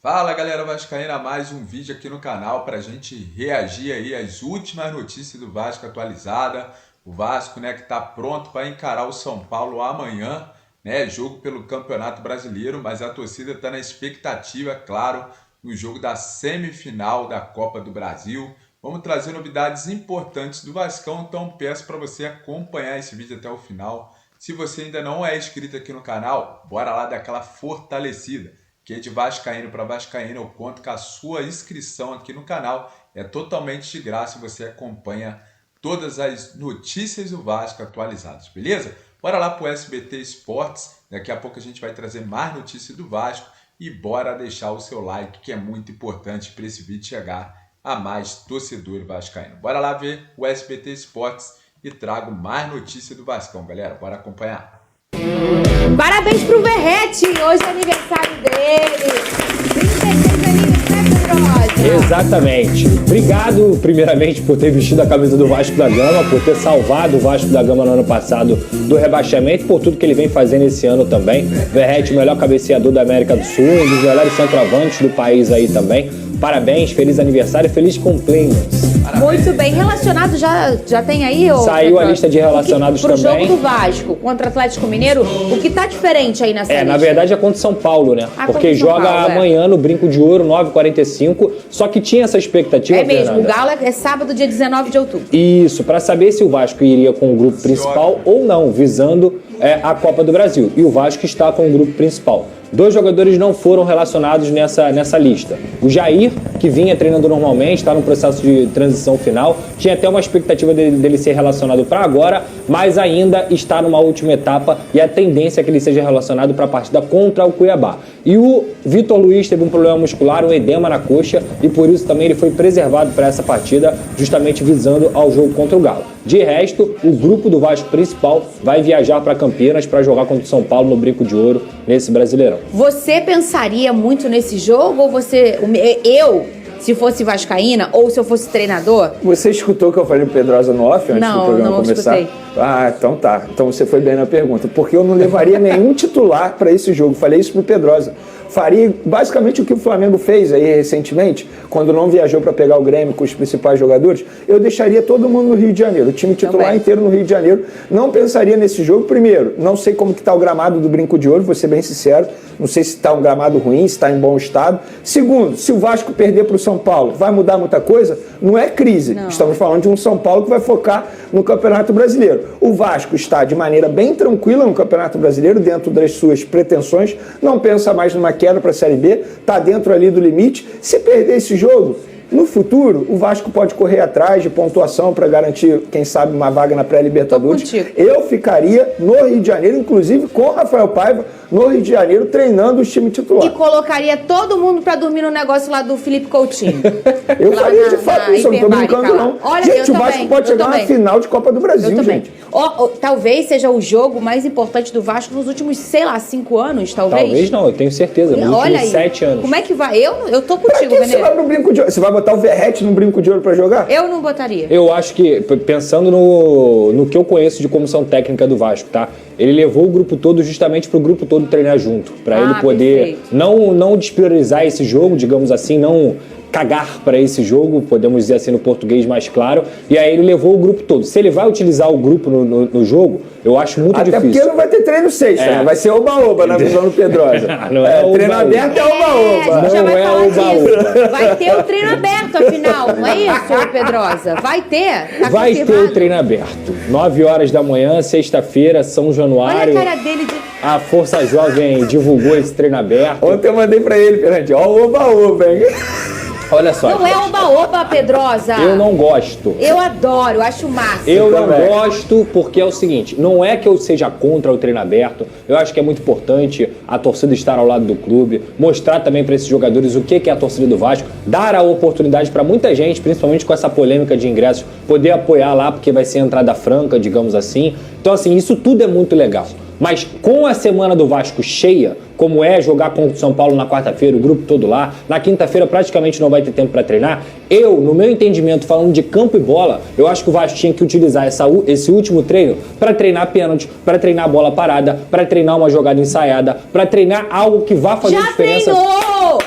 Fala galera vascaína, mais um vídeo aqui no canal para a gente reagir aí às últimas notícias do Vasco atualizada. O Vasco, né, que está pronto para encarar o São Paulo amanhã, né, jogo pelo Campeonato Brasileiro, mas a torcida está na expectativa, claro, no jogo da semifinal da Copa do Brasil. Vamos trazer novidades importantes do Vascão, então peço para você acompanhar esse vídeo até o final. Se você ainda não é inscrito aqui no canal, bora lá dar aquela fortalecida. Que é de vascaíno para vascaíno, eu conto com a sua inscrição aqui no canal. É totalmente de graça e você acompanha todas as notícias do Vasco atualizadas, beleza? Bora lá para o SBT Esportes, daqui a pouco a gente vai trazer mais notícias do Vasco e bora deixar o seu like, que é muito importante para esse vídeo chegar a mais torcedor vascaíno. Bora lá ver o SBT Esportes e trago mais notícias do Vascão, galera. Bora acompanhar. Parabéns pro Verrete, hoje é aniversário dele. 36 aninhos, né, Pedrosa? Exatamente. Obrigado, primeiramente, por ter vestido a camisa do Vasco da Gama, por ter salvado o Vasco da Gama no ano passado do rebaixamento, por tudo que ele vem fazendo esse ano também. Verrete, o melhor cabeceador da América do Sul, um dos melhores centroavantes do país aí também. Parabéns, feliz aniversário, feliz cumpleaños. Muito bem, relacionado já tem aí? Saiu a lista de relacionados pro também. Pro jogo do Vasco contra o Atlético Mineiro, o que tá diferente aí nessa lista? Na verdade é contra o São Paulo, né? Porque joga amanhã no Brinco de Ouro, 9h45, só que tinha essa expectativa, É mesmo, Fernanda. o Galo é sábado, dia 19 de outubro. Isso, para saber se o Vasco iria com o grupo principal ou não, visando a Copa do Brasil. E o Vasco está com o grupo principal. 2 jogadores não foram relacionados nessa lista. O Jair, que vinha treinando normalmente, está no processo de transição final, tinha até uma expectativa dele ser relacionado para agora, mas ainda está numa última etapa e a tendência é que ele seja relacionado para a partida contra o Cuiabá. E o Vitor Luiz teve um problema muscular, um edema na coxa, e por isso também ele foi preservado para essa partida, justamente visando ao jogo contra o Galo. De resto, o grupo do Vasco principal vai viajar para Campinas para jogar contra o São Paulo no Brinco de Ouro, nesse Brasileirão. Você pensaria muito nesse jogo ou você... se fosse vascaína ou se eu fosse treinador? Você escutou o que eu falei pro Pedrosa no off antes do programa começar? Escutei. Ah, então tá. Então você foi bem na pergunta. Porque eu não levaria nenhum titular para esse jogo. Falei isso pro Pedrosa. Faria basicamente o que o Flamengo fez aí recentemente, quando não viajou para pegar o Grêmio com os principais jogadores. Eu deixaria todo mundo no Rio de Janeiro, o time titular inteiro no Rio de Janeiro. Não pensaria nesse jogo. Primeiro, não sei como que tá o gramado do Brinco de Ouro, vou ser bem sincero. Não sei se está um gramado ruim, se está em bom estado. Segundo, se o Vasco perder para o São Paulo, vai mudar muita coisa? Não é crise. Não. Estamos falando de um São Paulo que vai focar no Campeonato Brasileiro. O Vasco está de maneira bem tranquila no Campeonato Brasileiro, dentro das suas pretensões. Não pensa mais numa queda para a Série B. Está dentro ali do limite. Se perder esse jogo, no futuro, o Vasco pode correr atrás de pontuação para garantir, quem sabe, uma vaga na pré-Libertadores. Eu ficaria no Rio de Janeiro, inclusive com o Rafael Paiva, no Rio de Janeiro, treinando o time titular. E colocaria todo mundo para dormir no negócio lá do Felipe Coutinho. Eu faria de fato isso, eu não tô brincando não. Olha, gente, o Vasco pode chegar na final de Copa do Brasil, gente. Talvez seja o jogo mais importante do Vasco nos últimos, 5 anos, talvez? Talvez não, eu tenho certeza, nos últimos 7 anos. Como é que vai? Eu tô contigo, Venê. Você vai pro Brinco de Ouro? Você vai botar o Verrete num Brinco de Ouro pra jogar? Eu não botaria. Eu acho que, pensando no que eu conheço de comissão técnica do Vasco, tá? Ele levou o grupo todo justamente pro grupo todo treinar junto, para ele poder não despriorizar esse jogo, digamos assim, não cagar para esse jogo, podemos dizer assim no português mais claro, e aí ele levou o grupo todo. Se ele vai utilizar o grupo no jogo, eu acho muito difícil. Até porque não vai ter treino sexta, né? Vai ser oba-oba na visão do Pedrosa. Treino aberto é oba-oba. Não é oba-oba. Vai ter o treino aberto, afinal, não é isso, Pedrosa? Vai ter? Vai ter o treino aberto. 9 horas da manhã, sexta-feira, São Januário. Olha a cara dele de... A Força Jovem divulgou esse treino aberto. Ontem eu mandei pra ele, Fernandinho. Ó o oba-oba, hein? Olha só. Não é oba-oba, Pedrosa. Eu não gosto. Eu adoro, eu acho massa. Eu não gosto porque é o seguinte, não é que eu seja contra o treino aberto, eu acho que é muito importante a torcida estar ao lado do clube, mostrar também para esses jogadores o que é a torcida do Vasco, dar a oportunidade para muita gente, principalmente com essa polêmica de ingressos, poder apoiar lá porque vai ser entrada franca, digamos assim. Então assim, isso tudo é muito legal. Mas com a semana do Vasco cheia, como é jogar contra o São Paulo na quarta-feira, o grupo todo lá, na quinta-feira praticamente não vai ter tempo para treinar, no meu entendimento, falando de campo e bola, eu acho que o Vasco tinha que utilizar esse último treino para treinar pênalti, para treinar bola parada, para treinar uma jogada ensaiada, para treinar algo que vá fazer diferença. Já treinou!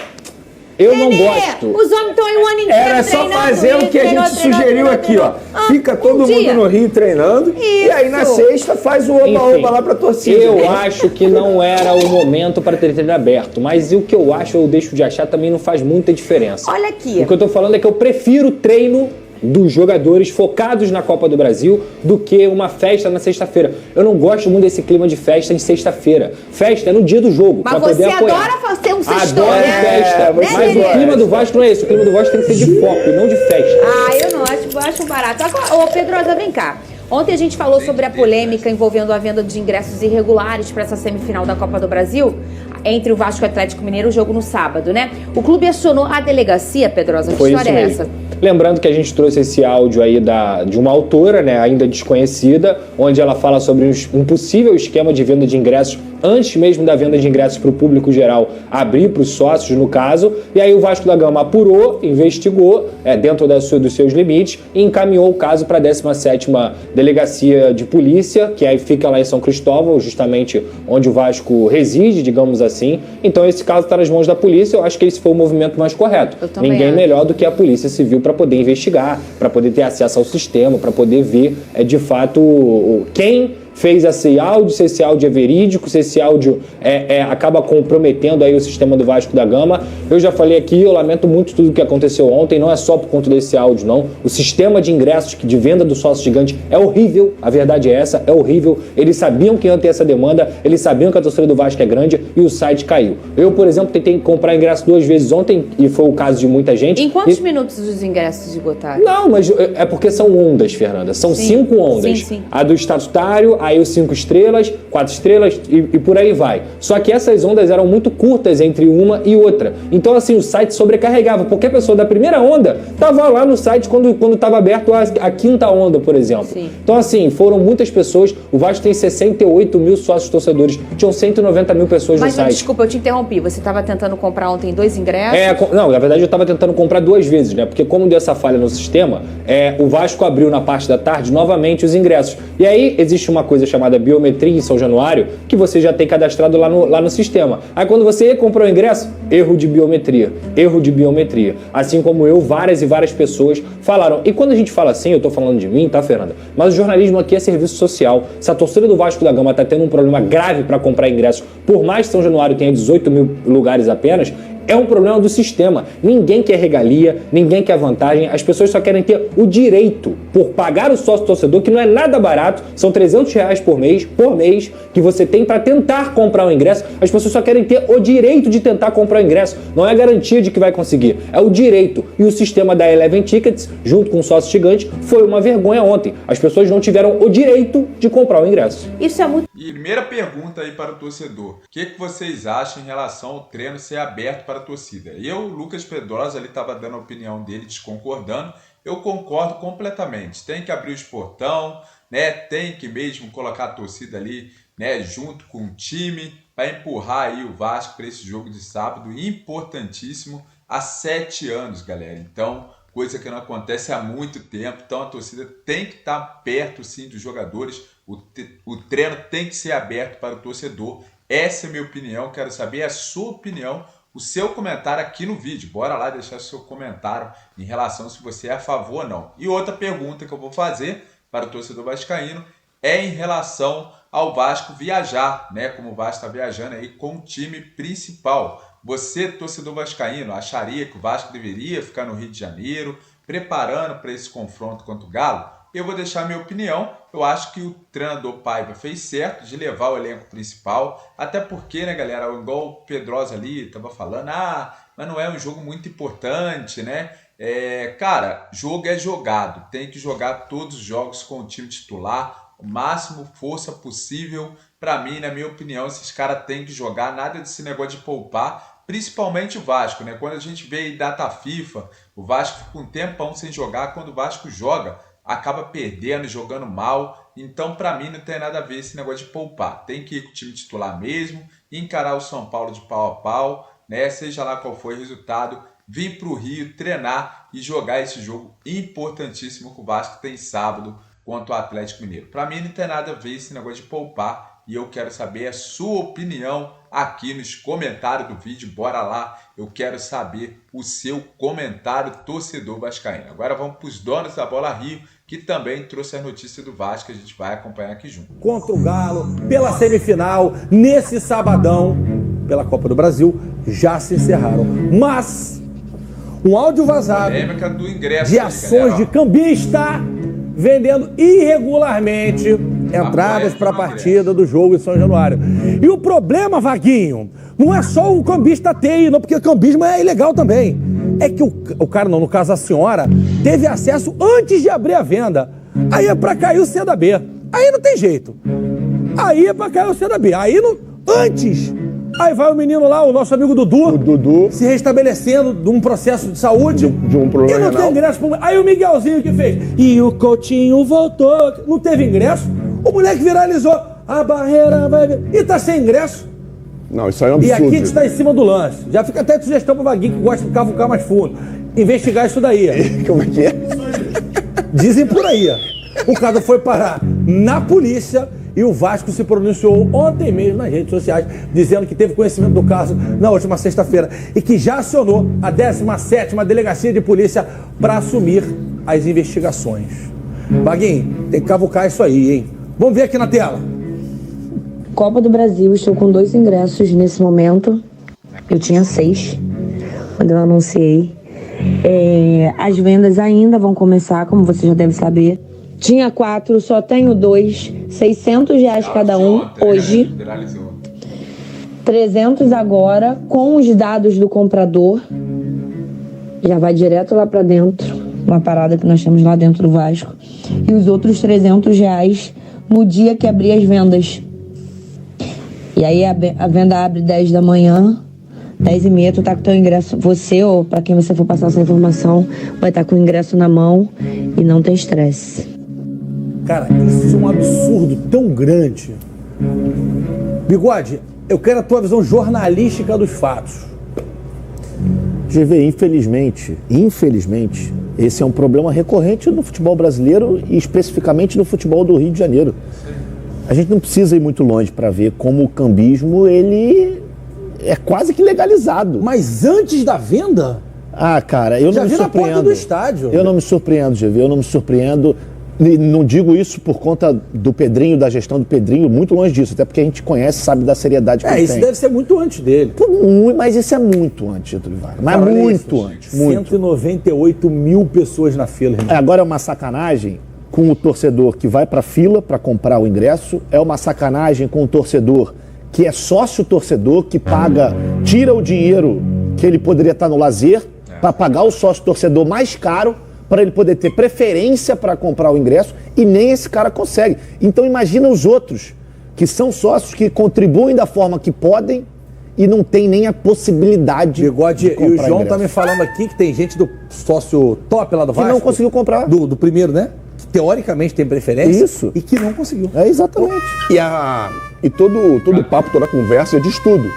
Eu não gosto. Os homens estão aí o ano inteiro Era só treinando, fazer o que a gente sugeriu aqui, ó. Fica todo mundo no Rio treinando e aí na sexta faz o oba-oba lá pra torcida. Eu acho que não era o momento para ter treino aberto, mas o que eu acho, eu deixo de achar, também não faz muita diferença. Olha aqui. O que eu tô falando é que eu prefiro treino dos jogadores focados na Copa do Brasil do que uma festa na sexta-feira. Eu não gosto muito desse clima de festa em sexta-feira. Festa é no dia do jogo. Mas pra você poder apoiar. adora ter um sextou, Adoro né? festa. Né, Mas Lelê? o clima do Vasco não é esse. O clima do Vasco tem que ser de foco e não de festa. Ah, eu não acho barato. Agora, ô Pedrosa, vem cá. Ontem a gente falou sobre a polêmica envolvendo a venda de ingressos irregulares para essa semifinal da Copa do Brasil entre o Vasco e o Atlético Mineiro, o jogo no sábado, né? O clube acionou a delegacia, Pedrosa. Que Foi história isso é mesmo. essa? Lembrando que a gente trouxe esse áudio aí de uma autora, né, ainda desconhecida, onde ela fala sobre um possível esquema de venda de ingressos antes mesmo da venda de ingressos para o público geral abrir para os sócios, no caso. E aí o Vasco da Gama apurou, investigou dentro dos seus limites e encaminhou o caso para a 17ª Delegacia de Polícia, que aí fica lá em São Cristóvão, justamente onde o Vasco reside, digamos assim. Então esse caso está nas mãos da polícia. Eu acho que esse foi o movimento mais correto. Ninguém melhor do que a Polícia Civil para poder investigar, para poder ter acesso ao sistema, para poder ver de fato quem fez esse áudio, se esse áudio é verídico, se esse áudio acaba comprometendo aí o sistema do Vasco da Gama. Eu já falei aqui, eu lamento muito tudo o que aconteceu ontem, não é só por conta desse áudio, não. O sistema de ingressos de venda do sócio gigante é horrível, a verdade é essa, é horrível. Eles sabiam que ia ter essa demanda, eles sabiam que a torcida do Vasco é grande e o site caiu. Eu, por exemplo, tentei comprar ingresso 2 vezes ontem e foi o caso de muita gente. Em quantos minutos os ingressos esgotaram? Não, mas é porque são ondas, Fernanda. São 5 ondas. Sim. A do estatutário, aí os 5 estrelas, 4 estrelas e por aí vai. Só que essas ondas eram muito curtas entre uma e outra. Então, assim, o site sobrecarregava. Porque a pessoa da primeira onda estava lá no site quando estava aberto a 5ª onda, por exemplo. Sim. Então, assim, foram muitas pessoas. O Vasco tem 68 mil sócios torcedores. Tinham 190 mil pessoas no site. Mas, desculpa, eu te interrompi. Você estava tentando comprar ontem 2 ingressos? Não, na verdade eu estava tentando comprar 2 vezes, né? Porque como deu essa falha no sistema, o Vasco abriu na parte da tarde novamente os ingressos. E aí existe uma coisa chamada biometria em São Januário, que você já tem cadastrado lá no sistema. Aí quando você comprou o ingresso, erro de biometria. Assim como eu, várias e várias pessoas falaram. E quando a gente fala assim, eu tô falando de mim, tá, Fernanda? Mas o jornalismo aqui é serviço social. Se a torcida do Vasco da Gama tá tendo um problema grave para comprar ingressos, por mais que São Januário tenha 18 mil lugares apenas, é um problema do sistema. Ninguém quer regalia, ninguém quer vantagem, as pessoas só querem ter o direito, por pagar o sócio torcedor, que não é nada barato, são R$300 por mês, que você tem para tentar comprar o ingresso. As pessoas só querem ter o direito de tentar comprar o ingresso, não é garantia de que vai conseguir, é o direito. E o sistema da Eleven Tickets, junto com o sócio gigante, foi uma vergonha ontem. As pessoas não tiveram o direito de comprar o ingresso. Isso é muito... E primeira pergunta aí para o torcedor. O que vocês acham em relação ao treino ser aberto para a torcida? Eu, Lucas Pedrosa, ali estava dando a opinião dele, desconcordando. Eu concordo completamente. Tem que abrir os portão, né? Tem que mesmo colocar a torcida ali, né, junto com o time, para empurrar aí o Vasco para esse jogo de sábado, importantíssimo, há 7 anos, galera. Então, coisa que não acontece há muito tempo. Então, a torcida tem que estar perto, sim, dos jogadores. O treino tem que ser aberto para o torcedor. Essa é a minha opinião. Quero saber a sua opinião, o seu comentário aqui no vídeo. Bora lá deixar seu comentário em relação se você é a favor ou não. E outra pergunta que eu vou fazer para o torcedor vascaíno é em relação ao Vasco viajar, né? Como o Vasco está viajando aí com o time principal. Você, torcedor vascaíno, acharia que o Vasco deveria ficar no Rio de Janeiro, preparando para esse confronto contra o Galo? Eu vou deixar minha opinião. Eu acho que o treinador Paiva fez certo de levar o elenco principal, até porque, né, galera, igual o Pedrosa ali estava falando, mas não é um jogo muito importante, né? Cara, jogo é jogado, tem que jogar todos os jogos com o time titular, o máximo força possível. Para mim, na minha opinião, esses caras têm que jogar, nada desse negócio de poupar, principalmente o Vasco, né? Quando a gente vê aí data FIFA, o Vasco fica um tempão sem jogar, quando o Vasco joga, acaba perdendo, jogando mal. Então, para mim, não tem nada a ver esse negócio de poupar. Tem que ir com o time titular mesmo, encarar o São Paulo de pau a pau, né? Seja lá qual for o resultado, vir para o Rio, treinar e jogar esse jogo importantíssimo que o Vasco tem sábado contra o Atlético Mineiro. Para mim, não tem nada a ver esse negócio de poupar. e eu quero saber a sua opinião aqui nos comentários do vídeo. Bora lá, eu quero saber o seu comentário, torcedor vascaíno. Agora vamos para os donos da Bola Rio, que também trouxe a notícia do Vasco, a gente vai acompanhar aqui junto. Contra o Galo, pela semifinal, nesse sabadão, pela Copa do Brasil, já se encerraram. Mas um áudio vazado Polêmica do ingresso de aí, ações galera, ó. de cambista vendendo irregularmente entradas para a partida do jogo em São Januário. E o problema, Vaguinho, não é só o cambista ter, não, porque o cambismo é ilegal também. É que o cara, não, no caso a senhora, teve acesso antes de abrir a venda. Aí é para cair o C da B. Aí não tem jeito. Aí é para cair o C da B. Aí não, antes. Aí vai o menino lá, o nosso amigo Dudu, O Dudu. se restabelecendo de um processo de saúde. De um problema E não tem renal. ingresso pro... Aí o Miguelzinho que fez. E o Coutinho voltou. Não teve ingresso. O moleque viralizou. A barreira vai... E tá sem ingresso. Não, isso aí é um E absurdo. aqui a gente tá em cima do lance. Já fica até de sugestão pro Vaguinho que gosta de cavucar mais fundo. Investigar isso daí. Como é que é? Dizem por aí. O caso foi parar na polícia e o Vasco se pronunciou ontem mesmo nas redes sociais, dizendo que teve conhecimento do caso na última sexta-feira e que já acionou a 17ª Delegacia de Polícia para assumir as investigações. Vaguinho, tem que cavucar isso aí, hein? Vamos ver aqui na tela. Copa do Brasil, estou com 2 ingressos nesse momento. Eu tinha 6 quando eu anunciei. As vendas ainda vão começar, como você já deve saber. Tinha 4, só tenho 2. R$600 cada um Ontem, hoje. Viralizou. 300 agora, com os dados do comprador. Já vai direto lá para dentro. Uma parada que nós temos lá dentro do Vasco. E os outros R$300 no dia que abrir as vendas. E aí a venda abre 10 da manhã, 10h30, tu tá com teu ingresso, você ou para quem você for passar essa informação, vai estar com o ingresso na mão e não tem estresse. Cara, isso é um absurdo tão grande. Bigode, eu quero a tua visão jornalística dos fatos. GV, infelizmente, esse é um problema recorrente no futebol brasileiro e especificamente no futebol do Rio de Janeiro. A gente não precisa ir muito longe para ver como o cambismo, ele é quase que legalizado. Mas antes da venda? Ah, cara, eu Já não me vi na surpreendo. porta do estádio. Eu não me surpreendo, GV, eu não me surpreendo. E não digo isso por conta do Pedrinho, da gestão do Pedrinho, muito longe disso, até porque a gente conhece, sabe da seriedade que ele Isso tem. deve ser muito antes dele. Mas isso é muito antes, Getúlio Vargas. Mas Cara, olha muito isso, antes, muito. 198 mil pessoas na fila, irmão. Agora é uma sacanagem com o torcedor que vai para a fila para comprar o ingresso, é uma sacanagem com o torcedor que é sócio-torcedor, que paga, tira o dinheiro que ele poderia estar no lazer para pagar o sócio-torcedor mais caro para ele poder ter preferência para comprar o ingresso e nem esse cara consegue. Então imagina os outros que são sócios, que contribuem da forma que podem e não tem nem a possibilidade Bigode, de e o comprar João ingresso. tá me falando aqui que tem gente do sócio top lá do Que Vasco. não conseguiu comprar. Do primeiro, né? Que teoricamente tem preferência. Isso. E que não conseguiu. É exatamente. E todo o papo, toda a conversa diz tudo.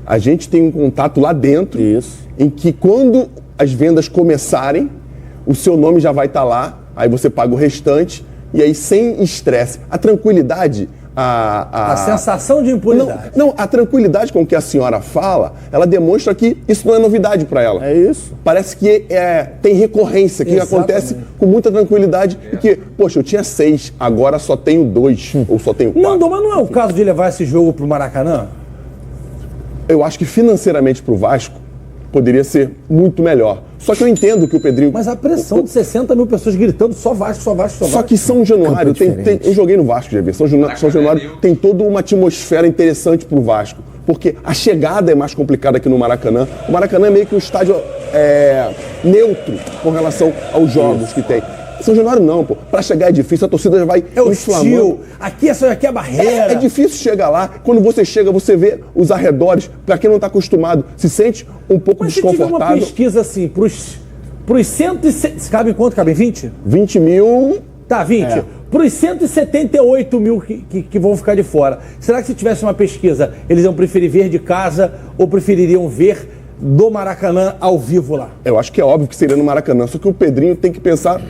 A gente tem um contato lá dentro, Isso. em que quando as vendas começarem, o seu nome já vai estar lá, aí você paga o restante, e aí sem estresse. A tranquilidade... A sensação de impunidade. Não, a tranquilidade com que a senhora fala, ela demonstra que isso não é novidade para ela. É isso. Parece que tem recorrência, que Exatamente. acontece com muita tranquilidade. E que, poxa, eu tinha 6, agora só tenho 2, ou só tenho 4. Não, mas não é o caso de levar esse jogo pro Maracanã? Eu acho que financeiramente pro Vasco poderia ser muito melhor. Só que eu entendo que o Pedrinho... Mas a pressão de 60 mil pessoas gritando só Vasco, só Vasco, só Vasco. Só que São Januário eu joguei no Vasco, GV. São Januário tem toda uma atmosfera interessante pro Vasco. Porque a chegada é mais complicada aqui no Maracanã. O Maracanã é meio que um estádio neutro com relação aos jogos que tem. São Januário não, pô. Pra chegar é difícil, a torcida já vai É o inflamando. estilo. Aqui é a barreira. É difícil chegar lá. Quando você chega, você vê os arredores. Pra quem não tá acostumado, se sente um pouco Mas se tiver uma desconfortável. pesquisa assim, pros 160... Cabe quanto? Cabe 20? 20 mil... Tá, 20. Para os 178 mil que vão ficar de fora, será que se tivesse uma pesquisa, eles iam preferir ver de casa ou prefeririam ver do Maracanã ao vivo lá? Eu acho que é óbvio que seria no Maracanã, só que o Pedrinho tem que pensar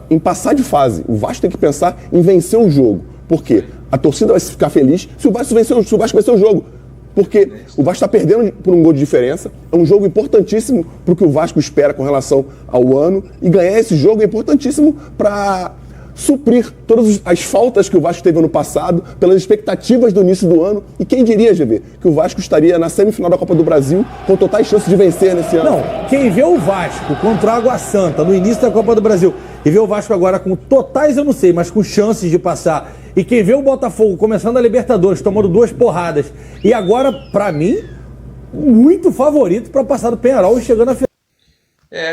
em passar de fase. O Vasco tem que pensar em vencer o jogo. Por quê? A torcida vai ficar feliz se o Vasco vencer o jogo. Porque o Vasco está perdendo por um gol de diferença. É um jogo importantíssimo para o que o Vasco espera com relação ao ano. E ganhar esse jogo é importantíssimo para suprir todas as faltas que o Vasco teve ano passado, pelas expectativas do início do ano. E quem diria, GB, que o Vasco estaria na semifinal da Copa do Brasil com totais chances de vencer nesse ano? Não, quem vê o Vasco contra o Água Santa no início da Copa do Brasil e vê o Vasco agora com totais, eu não sei, mas com chances de passar, e quem vê o Botafogo começando a Libertadores, tomando 2 porradas, e agora, pra mim, muito favorito para passar do Peñarol e chegando à final.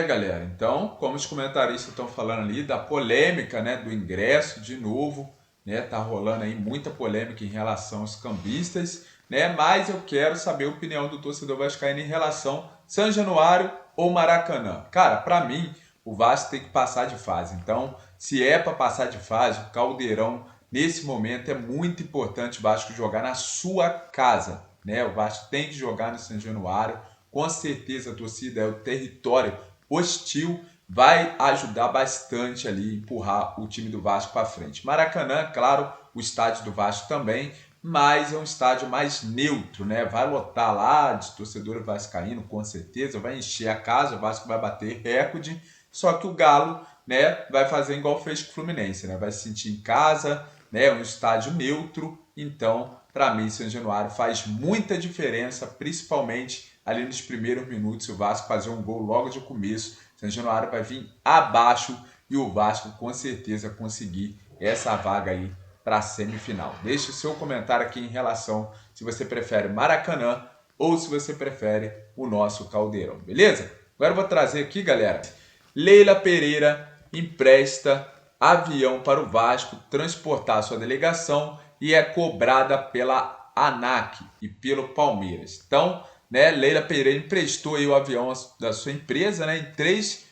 Galera, então, como os comentaristas estão falando ali, da polêmica, né, do ingresso, de novo, né, tá rolando aí muita polêmica em relação aos cambistas, né, mas eu quero saber a opinião do torcedor vascaíno em relação São Januário ou Maracanã. Cara, pra mim, o Vasco tem que passar de fase, então, se é para passar de fase, o Caldeirão, nesse momento, é muito importante o Vasco jogar na sua casa, né, o Vasco tem que jogar no São Januário, com certeza a torcida é o território hostil, vai ajudar bastante ali, empurrar o time do Vasco para frente. Maracanã, claro, o estádio do Vasco também, mas é um estádio mais neutro, né? Vai lotar lá de torcedor vascaíno, com certeza, vai encher a casa, o Vasco vai bater recorde, só que o Galo, né, vai fazer igual fez com o Fluminense, né? Vai se sentir em casa, né? Um estádio neutro, então, para mim, São Januário faz muita diferença, principalmente ali nos primeiros minutos, se o Vasco fazer um gol logo de começo, São Januário vai vir abaixo e o Vasco com certeza conseguir essa vaga aí para a semifinal. Deixe o seu comentário aqui em relação se você prefere Maracanã ou se você prefere o nosso Caldeirão, beleza? Agora eu vou trazer aqui, galera, Leila Pereira empresta avião para o Vasco transportar sua delegação e é cobrada pela ANAC e pelo Palmeiras. Então, né, Leila Pereira emprestou aí o avião da sua empresa, né, em 3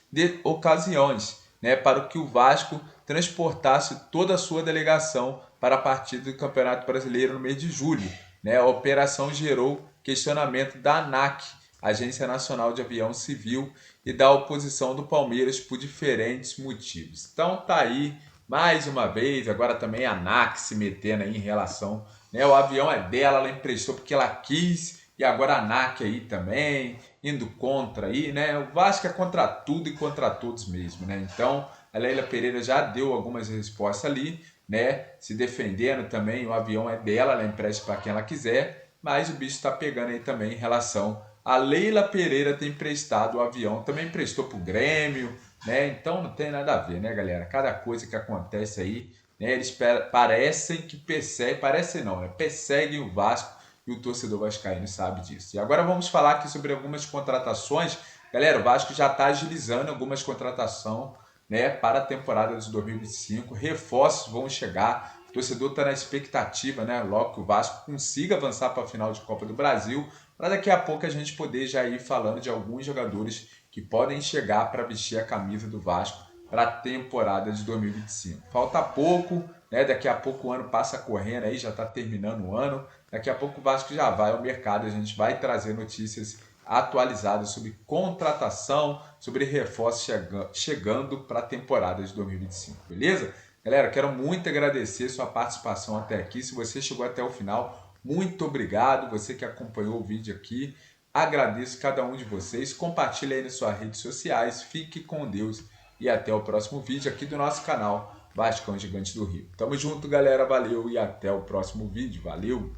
ocasiões, né, para que o Vasco transportasse toda a sua delegação para a partida do Campeonato Brasileiro no mês de julho. Né? A operação gerou questionamento da ANAC, Agência Nacional de Aviação Civil, e da oposição do Palmeiras por diferentes motivos. Então tá aí, mais uma vez, agora também a ANAC se metendo aí em relação, né, o avião é dela, ela emprestou porque ela quis, e agora a ANAC aí também, indo contra aí, né? O Vasco é contra tudo e contra todos mesmo, né? Então, a Leila Pereira já deu algumas respostas ali, né? Se defendendo também, o avião é dela, ela empresta para quem ela quiser, mas o bicho está pegando aí também em relação a Leila Pereira ter emprestado o avião, também emprestou para o Grêmio, né? Então não tem nada a ver, né, galera? Cada coisa que acontece aí, né? Eles parecem que perseguem, parecem não, né? Perseguem o Vasco, e o torcedor vascaíno sabe disso. E agora vamos falar aqui sobre algumas contratações. Galera, o Vasco já está agilizando algumas contratações, né, para a temporada de 2025. Reforços vão chegar. O torcedor está na expectativa, né, logo que o Vasco consiga avançar para a final de Copa do Brasil, para daqui a pouco a gente poder já ir falando de alguns jogadores que podem chegar para vestir a camisa do Vasco para a temporada de 2025. Falta pouco, né? Daqui a pouco o ano passa correndo aí, já está terminando o ano. Daqui a pouco o Vasco já vai ao mercado, a gente vai trazer notícias atualizadas sobre contratação, sobre reforços chegando para a temporada de 2025, beleza? Galera, quero muito agradecer sua participação até aqui. Se você chegou até o final, muito obrigado. Você que acompanhou o vídeo aqui, agradeço cada um de vocês. Compartilhe aí nas suas redes sociais. Fique com Deus e até o próximo vídeo aqui do nosso canal Vascão Gigante do Rio. Tamo junto, galera. Valeu e até o próximo vídeo. Valeu!